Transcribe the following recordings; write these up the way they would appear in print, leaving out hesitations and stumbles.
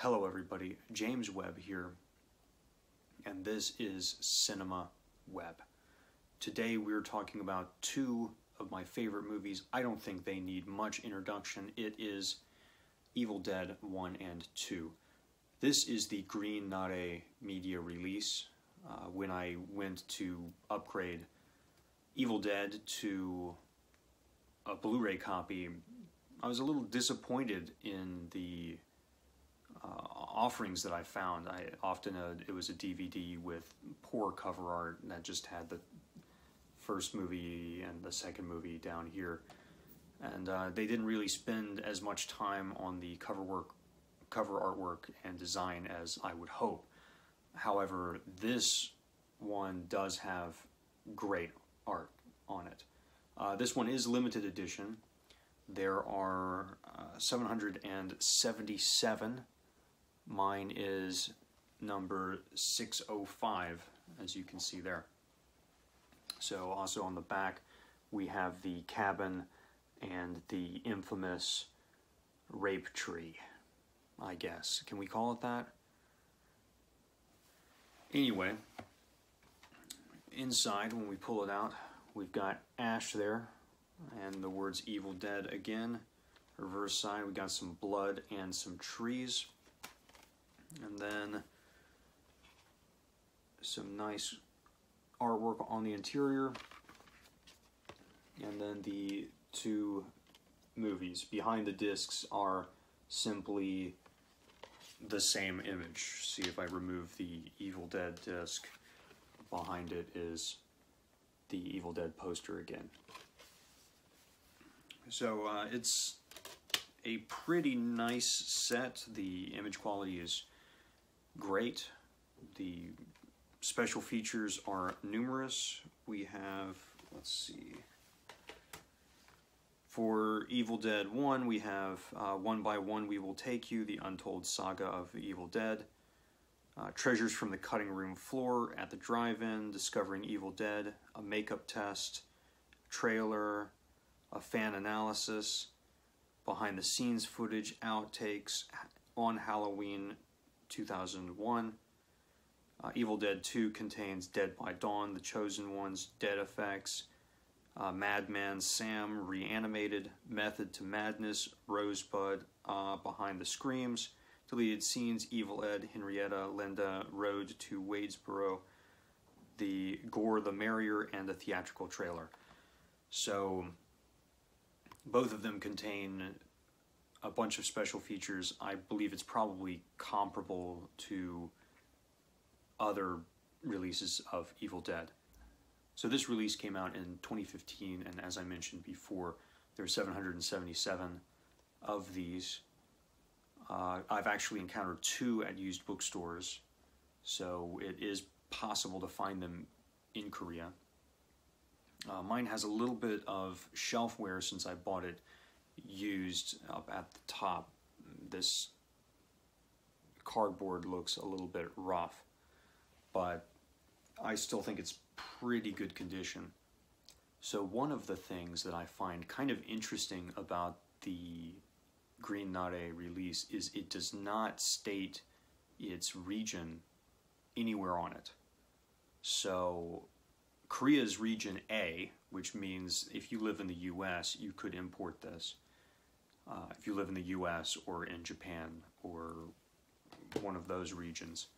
Hello everybody, James Webb here, and this is CinemaWeb. Today we're talking about two of my favorite movies. I don't think they need much introduction. It is Evil Dead 1 and 2. This is the Green Nare Media release. When I went to upgrade Evil Dead to a Blu-ray copy, I was a little disappointed in the offerings that I found. It was a DVD with poor cover art that just had the first movie and the second movie down here, and they didn't really spend as much time on the cover artwork and design as I would hope. However, this one does have great art on it. This one is limited edition. There are 777. Mine is number 605, as you can see there. So also on the back, we have the cabin and the infamous rape tree, I guess. Can we call it that? Anyway, inside, when we pull it out, we've got ash there, and the words Evil Dead again. Reverse side, we got some blood and some trees. And then some nice artwork on the interior. And then the two movies. Behind the discs are simply the same image. See, if I remove the Evil Dead disc, behind it is the Evil Dead poster again. So it's a pretty nice set. The image quality is great. The special features are numerous. We have, let's see, for Evil Dead 1, we have One by One We Will Take You, The Untold Saga of the Evil Dead, Treasures from the Cutting Room Floor at the Drive-In, Discovering Evil Dead, a makeup test, trailer, a fan analysis, behind the scenes footage, outtakes, on Halloween 2001. Evil Dead 2 contains Dead by Dawn, The Chosen Ones, Dead Effects, Madman Sam Reanimated, Method to Madness, Rosebud, Behind the Screams, Deleted Scenes, Evil Ed, Henrietta, Linda, Road to Wadesboro, The Gore the Merrier, and a theatrical trailer. So both of them contain a bunch of special features. I believe it's probably comparable to other releases of Evil Dead. So this release came out in 2015, and as I mentioned before, there are 777 of these. I've actually encountered 2 at used bookstores, so it is possible to find them in Korea. Mine has a little bit of shelf wear since I bought it used up at the top. This cardboard looks a little bit rough, but I still think it's pretty good condition. So one of the things that I find kind of interesting about the Green Nare release is it does not state its region anywhere on it. So Korea's region A, which means if you live in the US, you could import this. If you live in the US or in Japan or one of those regions.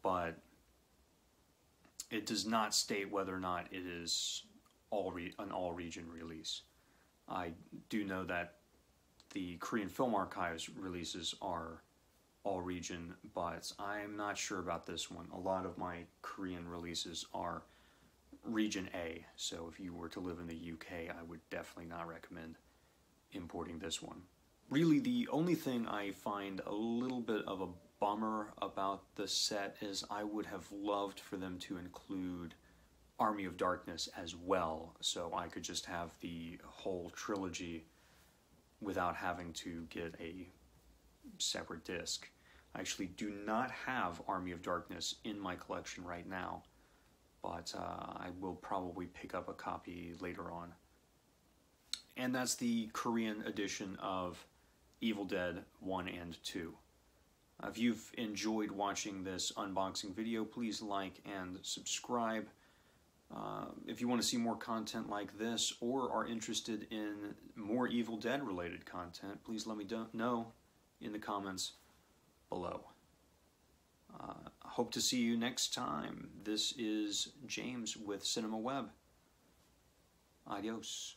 But it does not state whether or not it is an all-region release. I do know that the Korean Film Archive's releases are all-region, but I'm not sure about this one. A lot of my Korean releases are Region A, so if you were to live in the UK, I would definitely not recommend importing this one. Really, the only thing I find a little bit of a bummer about the set is I would have loved for them to include Army of Darkness as well, so I could just have the whole trilogy without having to get a separate disc. I actually do not have Army of Darkness in my collection right now, but I will probably pick up a copy later on. And that's the Korean edition of Evil Dead 1 and 2. If you've enjoyed watching this unboxing video, please like and subscribe. If you want to see more content like this or are interested in more Evil Dead related content, please let me know in the comments below. Hope to see you next time. This is James with CinemaWeb. Adios.